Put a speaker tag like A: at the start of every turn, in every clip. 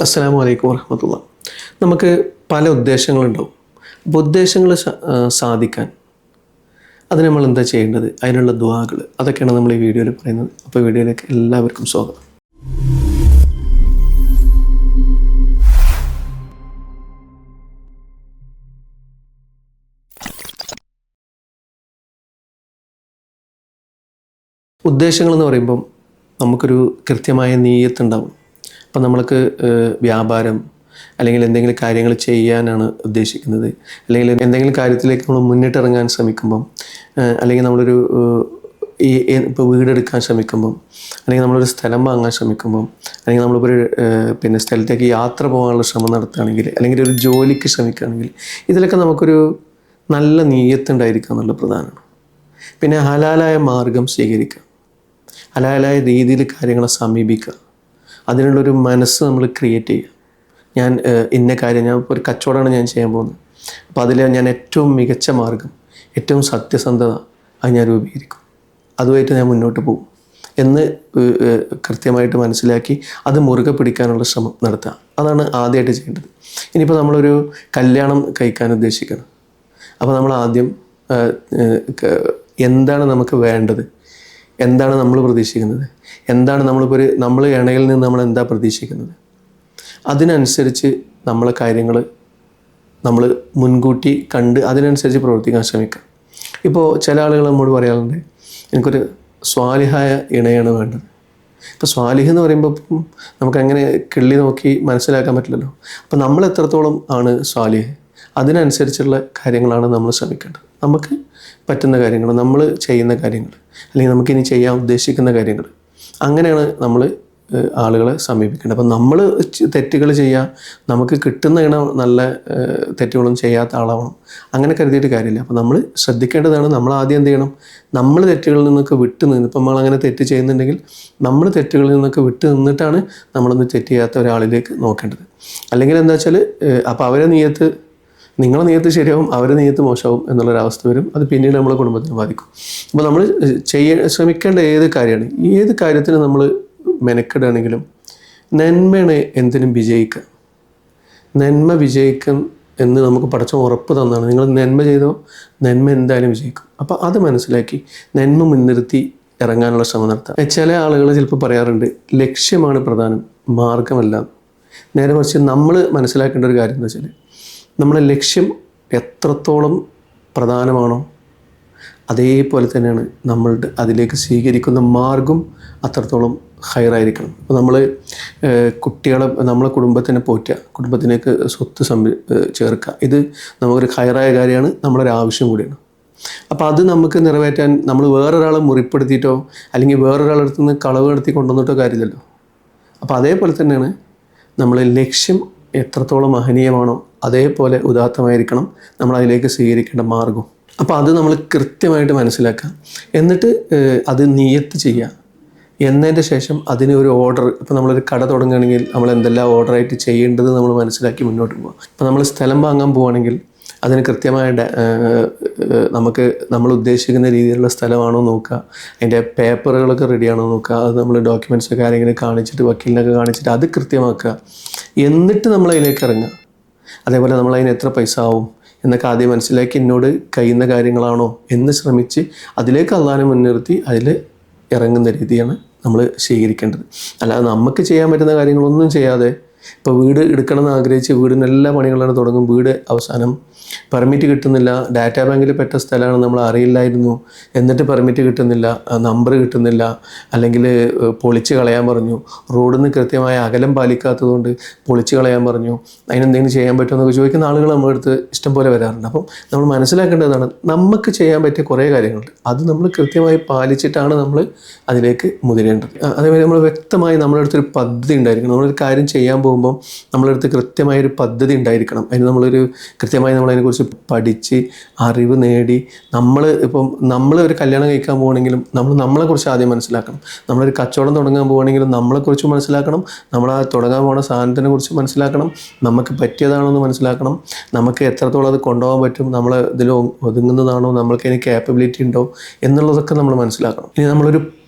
A: അസ്സലാമു അലൈക്കും വറഹ്മത്തുള്ളാഹി. നമുക്ക് പല ഉദ്ദേശങ്ങളുണ്ടാവും. അപ്പോൾ ഉദ്ദേശങ്ങൾ സാധിക്കാൻ അതിന് നമ്മൾ എന്താ ചെയ്യേണ്ടത്, അതിനുള്ള ദുആകൾ, അതൊക്കെയാണ് നമ്മൾ ഈ വീഡിയോയിൽ പറയുന്നത്. അപ്പോൾ വീഡിയോയിലേക്ക് എല്ലാവർക്കും സ്വാഗതം. ഉദ്ദേശങ്ങളെന്ന് പറയുമ്പം നമുക്കൊരു കൃത്യമായ നീയത്തുണ്ടാവും. അപ്പം നമ്മൾക്ക് വ്യാപാരം അല്ലെങ്കിൽ എന്തെങ്കിലും കാര്യങ്ങൾ ചെയ്യാനാണ് ഉദ്ദേശിക്കുന്നത്, അല്ലെങ്കിൽ എന്തെങ്കിലും കാര്യത്തിലേക്ക് നമ്മൾ മുന്നിട്ടിറങ്ങാൻ ശ്രമിക്കുമ്പം, അല്ലെങ്കിൽ നമ്മളൊരു ഇപ്പോൾ വീടെടുക്കാൻ ശ്രമിക്കുമ്പം, അല്ലെങ്കിൽ നമ്മളൊരു സ്ഥലം വാങ്ങാൻ ശ്രമിക്കുമ്പം, അല്ലെങ്കിൽ നമ്മളിപ്പോൾ ഒരു സ്ഥലത്തേക്ക് യാത്ര പോകാനുള്ള ശ്രമം നടത്തുകയാണെങ്കിൽ, അല്ലെങ്കിൽ ഒരു ജോലിക്ക് ശ്രമിക്കുകയാണെങ്കിൽ, ഇതിലൊക്കെ നമുക്കൊരു നല്ല നീയത്തുണ്ടായിരിക്കുക എന്നുള്ളത് പ്രധാനമാണ്. പിന്നെ ഹലാലായ മാർഗം സ്വീകരിക്കുക, ഹലാലായ രീതിയിൽ കാര്യങ്ങളെ സമീപിക്കുക, അതിനുള്ളൊരു മനസ്സ് നമ്മൾ ക്രിയേറ്റ് ചെയ്യുക. ഞാൻ ഇന്ന കാര്യം, ഞാൻ ഇപ്പോൾ ഒരു കച്ചവടമാണ് ഞാൻ ചെയ്യാൻ പോകുന്നത്, അപ്പോൾ അതിൽ ഞാൻ ഏറ്റവും മികച്ച മാർഗം, ഏറ്റവും സത്യസന്ധത അത് ഞാൻ രൂപീകരിക്കും, അതുമായിട്ട് ഞാൻ മുന്നോട്ട് പോകും എന്ന് കൃത്യമായിട്ട് മനസ്സിലാക്കി അത് മുറുകെ പിടിക്കാനുള്ള ശ്രമം നടത്തുക. അതാണ് ആദ്യമായിട്ട് ചെയ്യേണ്ടത്. ഇനിയിപ്പോൾ നമ്മളൊരു കല്യാണം കഴിക്കാൻ ഉദ്ദേശിക്കണം. അപ്പോൾ നമ്മൾ ആദ്യം എന്താണ് നമുക്ക് വേണ്ടത്, എന്താണ് നമ്മൾ പ്രതീക്ഷിക്കുന്നത്, എന്താണ് നമ്മൾ ഇണയിൽ നിന്ന് നമ്മൾ എന്താ പ്രതീക്ഷിക്കുന്നത്, അതിനനുസരിച്ച് നമ്മളെ കാര്യങ്ങൾ നമ്മൾ മുൻകൂട്ടി കണ്ട് അതിനനുസരിച്ച് പ്രവർത്തിക്കാൻ ശ്രമിക്കുക. ഇപ്പോൾ ചില ആളുകൾ നമ്മോട് പറയാറുണ്ട്, എനിക്കൊരു സ്വാലിഹായ ഇണയാണ് വേണ്ടത്. ഇപ്പോൾ സ്വാലിഹ് എന്ന് പറയുമ്പോൾ നമുക്കങ്ങനെ കിള്ളി നോക്കി മനസ്സിലാക്കാൻ പറ്റില്ലല്ലോ. അപ്പോൾ നമ്മൾ എത്രത്തോളം ആണ് സ്വാലിഹ്, അതിനനുസരിച്ചുള്ള കാര്യങ്ങളാണ് നമ്മൾ ശ്രമിക്കേണ്ടത്. നമുക്ക് പറ്റുന്ന കാര്യങ്ങൾ, നമ്മൾ ചെയ്യുന്ന കാര്യങ്ങൾ, അല്ലെങ്കിൽ നമുക്കിനി ചെയ്യാൻ ഉദ്ദേശിക്കുന്ന കാര്യങ്ങൾ, അങ്ങനെയാണ് നമ്മൾ ആളുകളെ സമീപിക്കേണ്ടത്. അപ്പം നമ്മൾ തെറ്റുകൾ ചെയ്യുക, നമുക്ക് കിട്ടുന്ന ഇണം നല്ല തെറ്റുകളൊന്നും ചെയ്യാത്ത ആളാവണം, അങ്ങനെ കരുതിയിട്ട് കാര്യമില്ല. അപ്പം നമ്മൾ ശ്രദ്ധിക്കേണ്ടതാണ്, നമ്മൾ ആദ്യം എന്ത് ചെയ്യണം, നമ്മൾ തെറ്റുകളിൽ നിന്നൊക്കെ വിട്ട് നിന്ന്, ഇപ്പം നമ്മളങ്ങനെ തെറ്റ് ചെയ്യുന്നുണ്ടെങ്കിൽ നമ്മൾ തെറ്റുകളിൽ നിന്നൊക്കെ വിട്ട് നിന്നിട്ടാണ് നമ്മളൊന്ന് തെറ്റ് ചെയ്യാത്ത ഒരാളിലേക്ക് നോക്കേണ്ടത്. അല്ലെങ്കിൽ എന്താ വെച്ചാൽ, അപ്പോൾ അവരെ നീയത്ത്, നിങ്ങളെ നീയത്ത് ശരിയാവും, അവരുടെ നീയത്ത് മോശമാവും എന്നുള്ളൊരവസ്ഥ വരും. അത് പിന്നീട് നമ്മളെ കുടുംബത്തിന് ബാധിക്കും. അപ്പോൾ നമ്മൾ ശ്രമിക്കേണ്ട ഏത് കാര്യമാണ്, ഏത് കാര്യത്തിന് നമ്മൾ മെനക്കെടുകയാണെങ്കിലും നന്മയാണ് എന്തിനും വിജയിക്കുക. നന്മ വിജയിക്കും എന്ന് നമുക്ക് പടച്ച ഉറപ്പ് തന്നാണ്. നിങ്ങൾ നന്മ ചെയ്തോ, നന്മ എന്തായാലും വിജയിക്കും. അപ്പോൾ അത് മനസ്സിലാക്കി നന്മ മുൻനിർത്തി ഇറങ്ങാനുള്ള ശ്രമം നടത്താം. ചില ആളുകൾ ചിലപ്പോൾ പറയാറുണ്ട്, ലക്ഷ്യമാണ് പ്രധാനം, മാർഗമല്ല. നേരെ മറിച്ച് നമ്മൾ മനസ്സിലാക്കേണ്ട ഒരു കാര്യം എന്താ വെച്ചാൽ, നമ്മുടെ ലക്ഷ്യം എത്രത്തോളം പ്രധാനമാണോ അതേപോലെ തന്നെയാണ് നമ്മളുടെ അതിലേക്ക് സ്വീകരിക്കുന്ന മാർഗം അത്രത്തോളം ഹൈറായിരിക്കണം. അപ്പോൾ നമ്മൾ കുട്ടികളെ, നമ്മളെ കുടുംബത്തിനെ പോറ്റുക, കുടുംബത്തിലേക്ക് സ്വത്ത് ചേർക്കുക, ഇത് നമുക്കൊരു ഹൈറായ കാര്യമാണ്, നമ്മളൊരു ആവശ്യം കൂടിയാണ്. അപ്പോൾ അത് നമുക്ക് നിറവേറ്റാൻ നമ്മൾ വേറൊരാളെ മുറിപ്പെടുത്തിയിട്ടോ അല്ലെങ്കിൽ വേറൊരാളുടെ അടുത്ത് നിന്ന് കളവ് നടത്തി കൊണ്ടുവന്നിട്ടോ കാര്യമില്ലല്ലോ. അപ്പോൾ അതേപോലെ തന്നെയാണ് നമ്മൾ ലക്ഷ്യം എത്രത്തോളം മഹനീയമാണോ അതേപോലെ ഉദാത്തമായിരിക്കണം നമ്മൾ അതിലേക്ക് സ്വീകരിക്കേണ്ട മാർഗം. അപ്പോൾ അത് നമ്മൾ കൃത്യമായിട്ട് മനസ്സിലാക്കുക, എന്നിട്ട് അത് നിയത്ത് ചെയ്യുക. എന്നതിൻ്റെ ശേഷം അതിന് ഒരു ഓർഡർ, ഇപ്പോൾ നമ്മളൊരു കട തുടങ്ങുകയാണെങ്കിൽ നമ്മൾ എന്തെല്ലാം ഓർഡറായിട്ട് ചെയ്യേണ്ടത് നമ്മൾ മനസ്സിലാക്കി മുന്നോട്ട് പോവുക. ഇപ്പോൾ നമ്മൾ സ്ഥലം വാങ്ങാൻ പോവുകയാണെങ്കിൽ അതിന് കൃത്യമായ നമുക്ക് നമ്മൾ ഉദ്ദേശിക്കുന്ന രീതിയിലുള്ള സ്ഥലമാണോ നോക്കുക, അതിൻ്റെ പേപ്പറുകളൊക്കെ റെഡിയാണോ നോക്കുക, അത് നമ്മൾ ഡോക്യുമെൻറ്റ്സൊക്കെ ആരെങ്കിലും കാണിച്ചിട്ട്, വക്കീലിനൊക്കെ കാണിച്ചിട്ട് അത് കൃത്യമാക്കുക. എന്നിട്ട് നമ്മൾ അതിലേക്ക് ഇറങ്ങുക. അതേപോലെ നമ്മൾ അതിന് എത്ര പൈസ ആവും എന്നൊക്കെ ആദ്യം മനസ്സിലാക്കി, എന്നോട് കഴിയുന്ന കാര്യങ്ങളാണോ എന്ന് ശ്രമിച്ച് അതിലേക്ക് അള്ളാനെ മുൻനിർത്തി അതിൽ ഇറങ്ങുന്ന രീതിയാണ് നമ്മൾ സ്വീകരിക്കേണ്ടത്. അല്ലാതെ നമുക്ക് ചെയ്യാൻ പറ്റുന്ന കാര്യങ്ങളൊന്നും ചെയ്യാതെ, ഇപ്പോൾ വീട് എടുക്കണമെന്ന് ആഗ്രഹിച്ച് വീടിന് എല്ലാ പണികളാണ് തുടങ്ങും, വീട് അവസാനം പെർമിറ്റ് കിട്ടുന്നില്ല, ഡാറ്റാ ബാങ്കിൽ പെട്ട സ്ഥലമാണ്, നമ്മൾ അറിയില്ലായിരുന്നു, എന്നിട്ട് പെർമിറ്റ് കിട്ടുന്നില്ല, നമ്പർ കിട്ടുന്നില്ല, അല്ലെങ്കിൽ പൊളിച്ച് കളയാൻ പറഞ്ഞു, റോഡിൽ നിന്ന് കൃത്യമായ അകലം പാലിക്കാത്തതുകൊണ്ട് പൊളിച്ച് കളയാൻ പറഞ്ഞു, അതിനെന്തെങ്കിലും ചെയ്യാൻ പറ്റുമെന്നൊക്കെ ചോദിക്കുന്ന ആളുകൾ നമ്മുടെ അടുത്ത് ഇഷ്ടം പോലെ വരാറുണ്ട്. അപ്പം നമ്മൾ മനസ്സിലാക്കേണ്ടതാണ്, നമുക്ക് ചെയ്യാൻ പറ്റിയ കുറേ കാര്യങ്ങളുണ്ട്, അത് നമ്മൾ കൃത്യമായി പാലിച്ചിട്ടാണ് നമ്മൾ അതിലേക്ക് മുതിരേണ്ടത്. അതേപോലെ നമ്മൾ വ്യക്തമായി നമ്മുടെ അടുത്തൊരു പദ്ധതി ഉണ്ടായിരിക്കണം. നമ്മളൊരു കാര്യം ചെയ്യാൻ പോകുമ്പോൾ നമ്മളടുത്ത് കൃത്യമായൊരു പദ്ധതി ഉണ്ടായിരിക്കണം. അതിന് നമ്മളൊരു കൃത്യമായി നമ്മളതിനെക്കുറിച്ച് പഠിച്ച് അറിവ് നേടി, നമ്മൾ ഒരു കല്യാണം കഴിക്കാൻ പോകണമെങ്കിലും നമ്മളെക്കുറിച്ച് ആദ്യം മനസ്സിലാക്കണം. നമ്മളൊരു കച്ചവടം തുടങ്ങാൻ പോകണമെങ്കിലും നമ്മളെക്കുറിച്ച് മനസ്സിലാക്കണം, നമ്മൾ ആ തുടങ്ങാൻ പോകുന്ന സാധനത്തിനെ കുറിച്ച് മനസ്സിലാക്കണം, നമുക്ക് പറ്റിയതാണോ എന്ന് മനസ്സിലാക്കണം, നമുക്ക് എത്രത്തോളം അത് കൊണ്ടുപോകാൻ പറ്റും, നമ്മൾ ഇതിൽ ഒതുങ്ങുന്നതാണോ, നമ്മൾക്ക് അതിന് ക്യാപ്പബിലിറ്റി ഉണ്ടോ എന്നുള്ളതൊക്കെ നമ്മൾ മനസ്സിലാക്കണം. ഇനി നമ്മളൊരു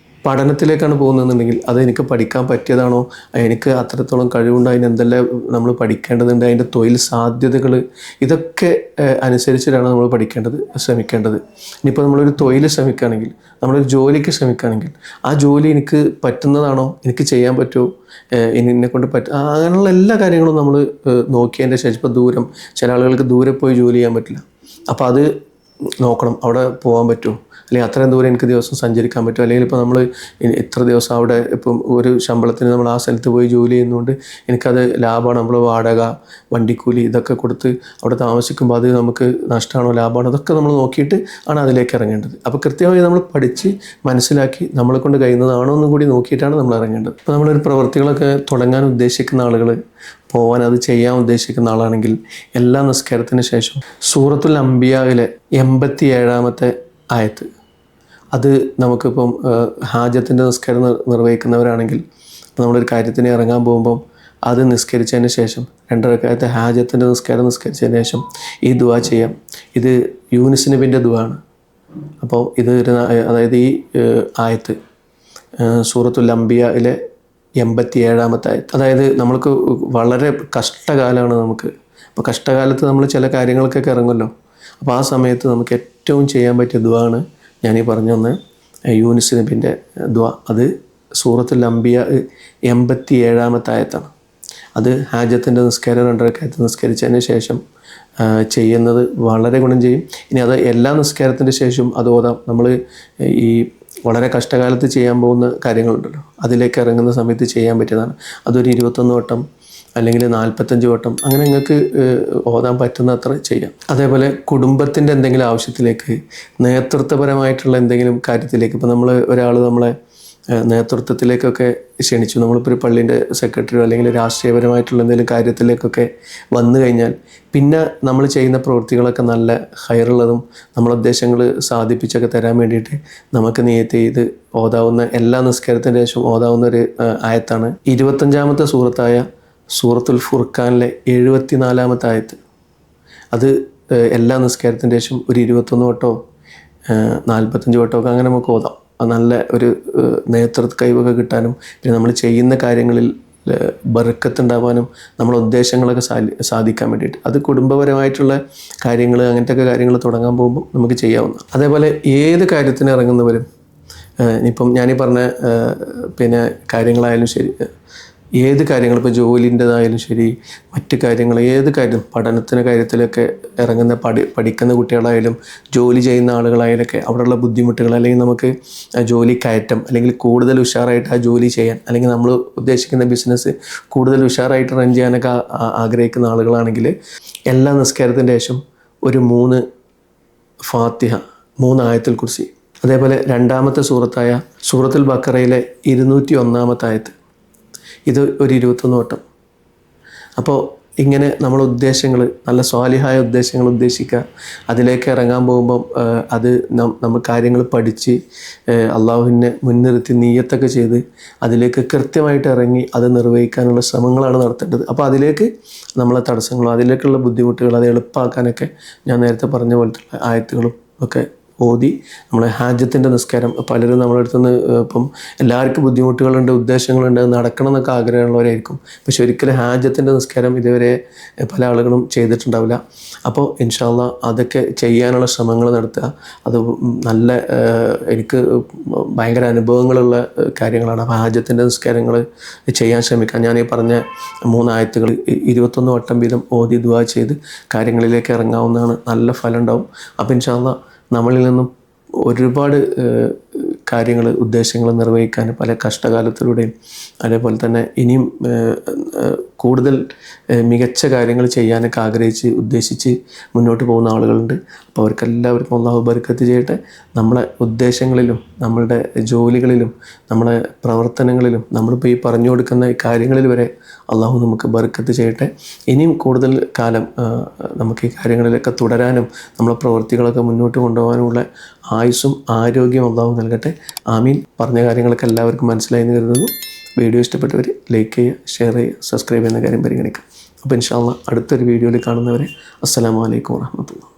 A: പഠനത്തിലേക്കാണ് പോകുന്നതെന്നുണ്ടെങ്കിൽ അത് എനിക്ക് പഠിക്കാൻ പറ്റിയതാണോ, എനിക്ക് അത്രത്തോളം കഴിവുണ്ടോ, അതിന് എന്തെല്ലാം നമ്മൾ പഠിക്കേണ്ടതുണ്ട്, അതിൻ്റെ തൊഴിൽ സാധ്യതകൾ, ഇതൊക്കെ അനുസരിച്ചിട്ടാണ് നമ്മൾ ശ്രമിക്കേണ്ടത്. ഇനിയിപ്പോൾ നമ്മളൊരു തൊഴിൽ ശ്രമിക്കുകയാണെങ്കിൽ, നമ്മളൊരു ജോലിക്ക് ശ്രമിക്കുകയാണെങ്കിൽ ആ ജോലി എനിക്ക് പറ്റുന്നതാണോ, എനിക്ക് ചെയ്യാൻ പറ്റുമോ, എന്നെ കൊണ്ട് അങ്ങനെയുള്ള എല്ലാ കാര്യങ്ങളും നമ്മൾ നോക്കിയതിൻ്റെ ശേഷം, ഇപ്പോൾ ദൂരം, ചില ആളുകൾക്ക് ദൂരെ പോയി ജോലി ചെയ്യാൻ പറ്റില്ല, അപ്പോൾ അത് നോക്കണം, അവിടെ പോകാൻ പറ്റുമോ, അല്ലെങ്കിൽ അത്രയും ദൂരം എനിക്ക് ദിവസം സഞ്ചരിക്കാൻ പറ്റും, അല്ലെങ്കിൽ ഇപ്പോൾ നമ്മൾ ഇത്ര ദിവസം അവിടെ ഇപ്പം ഒരു ശമ്പളത്തിന് നമ്മൾ ആ സ്ഥലത്ത് പോയി ജോലി ചെയ്യുന്നതുകൊണ്ട് എനിക്കത് ലാഭമാണ്, നമ്മൾ വാടക, വണ്ടിക്കൂലി ഇതൊക്കെ കൊടുത്ത് അവിടെ താമസിക്കുമ്പോൾ അത് നമുക്ക് നഷ്ടമാണോ ലാഭമാണോ, അതൊക്കെ നമ്മൾ നോക്കിയിട്ട് ആണ് അതിലേക്ക് ഇറങ്ങേണ്ടത്. അപ്പോൾ കൃത്യമായി നമ്മൾ പഠിച്ച് മനസ്സിലാക്കി നമ്മളെ കൊണ്ട് കഴിയുന്നതാണോ എന്നും കൂടി നോക്കിയിട്ടാണ് നമ്മൾ ഇറങ്ങേണ്ടത്. ഇപ്പോൾ നമ്മളൊരു പ്രവൃത്തികളൊക്കെ തുടങ്ങാൻ ഉദ്ദേശിക്കുന്ന ആളുകൾ, പോകാൻ അത് ചെയ്യാൻ ഉദ്ദേശിക്കുന്ന ആളാണെങ്കിൽ എല്ലാ നിസ്കാരത്തിന് ശേഷം സൂറത്തുൽ അംബിയായിലെ 87-ാമത്തെ ആയത്ത്, അത് നമുക്കിപ്പം ഹാജത്തിൻ്റെ നിസ്കാരം നിർവഹിക്കുന്നവരാണെങ്കിൽ നമ്മളൊരു കാര്യത്തിന് ഇറങ്ങാൻ പോകുമ്പം അത് നിസ്കരിച്ചതിന് ശേഷം 2 റക്അത്ത് ഹാജത്തിൻ്റെ നിസ്കാരം നിസ്കരിച്ചതിന് ശേഷം ഈ ദുആ ചെയ്യാം. ഇത് യൂനുസ് നബിൻ്റെ ദുആ ആണ്. അപ്പോൾ ഇത് അതായത് ഈ ആയത്ത് സൂറത്തുൽ അംബിയയിലെ 87-ാമത്തെ ആയത്ത്, അതായത് നമ്മൾക്ക് വളരെ കഷ്ടകാലമാണ് നമുക്ക്. അപ്പോൾ കഷ്ടകാലത്ത് നമ്മൾ ചില കാര്യങ്ങൾക്കൊക്കെ ഇറങ്ങുമല്ലോ, അപ്പോൾ ആ സമയത്ത് നമുക്ക് ഏറ്റവും ചെയ്യാൻ പറ്റിയ ദുആ ആണ് ഞാനീ പറഞ്ഞു തന്ന യൂനുസ് നബിൻ്റെ ദുആ. അത് സൂറത്തുൽ അംബിയ 87-ാമത്തെ ആയത്താണ്. അത് ഹാജത്തിൻ്റെ നിസ്കാരം 2 റക്അത്ത് നിസ്കരിച്ചതിന് ശേഷം ചെയ്യുന്നത് വളരെ ഗുണം ചെയ്യും. ഇനി അത് എല്ലാ നിസ്കാരത്തിൻ്റെ ശേഷം അത് ഓതാം. നമ്മൾ ഈ വളരെ കഷ്ടകാലത്ത് ചെയ്യാൻ പോകുന്ന കാര്യങ്ങളുണ്ടല്ലോ, അതിലേക്ക് ഇറങ്ങുന്ന സമയത്ത് ചെയ്യാൻ പറ്റിയതാണ്. അതൊരു 21 വട്ടം അല്ലെങ്കിൽ 45 വട്ടം, അങ്ങനെ നിങ്ങൾക്ക് ഓതാൻ പറ്റുന്ന അത്ര ചെയ്യാം. അതേപോലെ കുടുംബത്തിൻ്റെ എന്തെങ്കിലും ആവശ്യത്തിലേക്ക്, നേതൃത്വപരമായിട്ടുള്ള എന്തെങ്കിലും കാര്യത്തിലേക്ക്, ഇപ്പോൾ ഒരാൾ നമ്മളെ നേതൃത്വത്തിലേക്കൊക്കെ ക്ഷണിച്ചു, നമ്മളിപ്പോൾ ഒരു പള്ളീൻ്റെ സെക്രട്ടറിയോ അല്ലെങ്കിൽ രാഷ്ട്രീയപരമായിട്ടുള്ള എന്തെങ്കിലും കാര്യത്തിലേക്കൊക്കെ വന്നു കഴിഞ്ഞാൽ പിന്നെ നമ്മൾ ചെയ്യുന്ന പ്രവൃത്തികളൊക്കെ നല്ല ഹൈറുള്ളതും നമ്മളെ ഉദ്ദേശങ്ങൾ സാധിപ്പിച്ചൊക്കെ തരാൻ വേണ്ടിയിട്ട് നമുക്ക് നിയത്ത് ചെയ്ത് ഓതാവുന്ന, എല്ലാ നിസ്കാരത്തിൻ്റെ ശേഷം ഓതാവുന്ന ഒരു ആയത്താണ് 25-ാമത്തെ സൂറത്തായ സൂറത്തുൽ ഫുർഖാനിലെ 74-ാമത്തെ ആയത്ത്. അത് എല്ലാ നിസ്കാരത്തിൻ്റെ ശേഷം ഒരു 21 വട്ടോ 45 വട്ടോ ഒക്കെ അങ്ങനെ നമുക്ക് ഓതാം. നല്ല ഒരു നേതൃത്വ കഴിവൊക്കെ കിട്ടാനും പിന്നെ നമ്മൾ ചെയ്യുന്ന കാര്യങ്ങളിൽ ബർക്കത്തുണ്ടാവാനും നമ്മളെ ഉദ്ദേശങ്ങളൊക്കെ സാധിക്കാൻ വേണ്ടിയിട്ട്, അത് കുടുംബപരമായിട്ടുള്ള കാര്യങ്ങൾ, അങ്ങനത്തെ ഒക്കെ കാര്യങ്ങൾ തുടങ്ങാൻ പോകുമ്പോൾ നമുക്ക് ചെയ്യാവുന്ന. അതേപോലെ ഏത് കാര്യത്തിന് ഇറങ്ങുന്നവരും, ഇപ്പം ഞാനീ പറഞ്ഞ പിന്നെ കാര്യങ്ങളായാലും ശരി, ഏത് കാര്യങ്ങൾ, ഇപ്പോൾ ജോലിൻ്റെതായാലും ശരി, മറ്റ് കാര്യങ്ങൾ, ഏത് കാര്യം, പഠനത്തിൻ്റെ കാര്യത്തിലൊക്കെ ഇറങ്ങുന്ന പഠിക്കുന്ന കുട്ടികളായാലും ജോലി ചെയ്യുന്ന ആളുകളായാലൊക്കെ അവിടെയുള്ള ബുദ്ധിമുട്ടുകൾ, അല്ലെങ്കിൽ നമുക്ക് ജോലി കയറ്റം, അല്ലെങ്കിൽ കൂടുതൽ ഉഷാറായിട്ട് ആ ജോലി ചെയ്യാൻ, അല്ലെങ്കിൽ നമ്മൾ ഉദ്ദേശിക്കുന്ന ബിസിനസ് കൂടുതൽ ഉഷാറായിട്ട് റൺ ചെയ്യാനൊക്കെ ആഗ്രഹിക്കുന്ന ആളുകളാണെങ്കിൽ എല്ലാ നിസ്കാരത്തിൻ്റെ ശേഷം ഒരു 3 ഫാത്തിഹ, 3 ആയത്തുൽ കുർസി, അതേപോലെ 2-ാമത്തെ സൂറത്തായ സൂറത്തുൽ ബഖറയിലെ 201-ാമത്തെ ആയത്ത്, ഇത് ഒരു 21 വട്ടം. അപ്പോൾ ഇങ്ങനെ നമ്മളെ ഉദ്ദേശങ്ങൾ, നല്ല സ്വാലിഹായ ഉദ്ദേശങ്ങൾ ഉദ്ദേശിക്കുക. അതിലേക്ക് ഇറങ്ങാൻ പോകുമ്പം അത് നമ്മൾ കാര്യങ്ങൾ പഠിച്ച് അള്ളാഹുവിനെ മുൻനിർത്തി നിയ്യത്തൊക്കെ ചെയ്ത് അതിലേക്ക് കൃത്യമായിട്ട് ഇറങ്ങി അത് നിർവഹിക്കാനുള്ള ശ്രമങ്ങളാണ് നടത്തേണ്ടത്. അപ്പോൾ അതിലേക്ക് നമ്മളെ തടസ്സങ്ങളോ അതിലേക്കുള്ള ബുദ്ധിമുട്ടുകൾ അത് എളുപ്പമാക്കാനൊക്കെ ഞാൻ നേരത്തെ പറഞ്ഞ പോലത്തെ ആയത്തുകളും ഒക്കെ ഓതി നമ്മളെ ഹാജത്തിൻ്റെ നിസ്കാരം, പലരും നമ്മുടെ അടുത്തുനിന്ന് ഇപ്പം എല്ലാവർക്കും ബുദ്ധിമുട്ടുകളുണ്ട്, ഉദ്ദേശങ്ങളുണ്ട്, നടക്കണം എന്നൊക്കെ ആഗ്രഹമുള്ളവരായിരിക്കും. പക്ഷെ ഒരിക്കലും ഹാജത്തിൻ്റെ നിസ്കാരം ഇതുവരെ പല ആളുകളും ചെയ്തിട്ടുണ്ടാവില്ല. അപ്പോൾ ഇൻഷാ അല്ലാഹ് അതൊക്കെ ചെയ്യാനുള്ള ശ്രമങ്ങൾ നടത്തുക. അത് നല്ല എനിക്ക് ഭയങ്കര അനുഭവങ്ങളുള്ള കാര്യങ്ങളാണ്. അപ്പോൾ ഹാജത്തിൻ്റെ നിസ്കാരങ്ങൾ ചെയ്യാൻ ശ്രമിക്കാം. ഞാൻ ഈ പറഞ്ഞ 3 ആയത്തുകൾ 21 വട്ടം വീതം ഓതി ദുആ ചെയ്ത് കാര്യങ്ങളിലേക്ക് ഇറങ്ങാവുന്നതാണ്. നല്ല ഫലം ഉണ്ടാവും. അപ്പോൾ ഇൻഷാ അല്ലാഹ് നമ്മളിൽ നിന്നും ഒരുപാട് കാര്യങ്ങൾ, ഉദ്ദേശങ്ങൾ നിർവഹിക്കാൻ പല കഷ്ടകാലത്തിലൂടെയും അതേപോലെ തന്നെ ഇനിയും കൂടുതൽ മികച്ച കാര്യങ്ങൾ ചെയ്യാനൊക്കെ ആഗ്രഹിച്ച് ഉദ്ദേശിച്ച് മുന്നോട്ട് പോകുന്ന ആളുകളുണ്ട്. അപ്പോൾ അവർക്കെല്ലാവർക്കും അല്ലാഹു ബർക്കത്ത് ചെയ്യട്ടെ. നമ്മളെ ഉദ്ദേശങ്ങളിലും നമ്മളുടെ ജോലികളിലും നമ്മളെ പ്രവർത്തനങ്ങളിലും നമ്മളിപ്പോൾ ഈ പറഞ്ഞു കൊടുക്കുന്ന കാര്യങ്ങളിൽ വരെ അള്ളാഹു നമുക്ക് ബർക്കത്ത് ചെയ്യട്ടെ. ഇനിയും കൂടുതൽ കാലം നമുക്ക് ഈ കാര്യങ്ങളിലൊക്കെ തുടരാനും നമ്മളെ പ്രവൃത്തികളൊക്കെ മുന്നോട്ട് കൊണ്ടുപോകാനുമുള്ള ആയുസ്സും ആരോഗ്യവും അള്ളാഹു നൽകട്ടെ. ആമീൻ. പറഞ്ഞ കാര്യങ്ങളൊക്കെ എല്ലാവർക്കും മനസ്സിലായി എന്ന് കരുതുന്നു. വീഡിയോ ഇഷ്ടപ്പെട്ടവർ ലൈക്ക് ചെയ്യുക, ഷെയർ ചെയ്യുക, സബ്സ്ക്രൈബ് ചെയ്യുന്ന കാര്യം പരിഗണിക്കുക. അപ്പോൾ ഇൻഷാ അല്ലാഹ് അടുത്തൊരു വീഡിയോയിൽ കാണുന്നവരെ അസ്സലാമു അലൈക്കും വറഹ്മത്തുള്ളാഹി.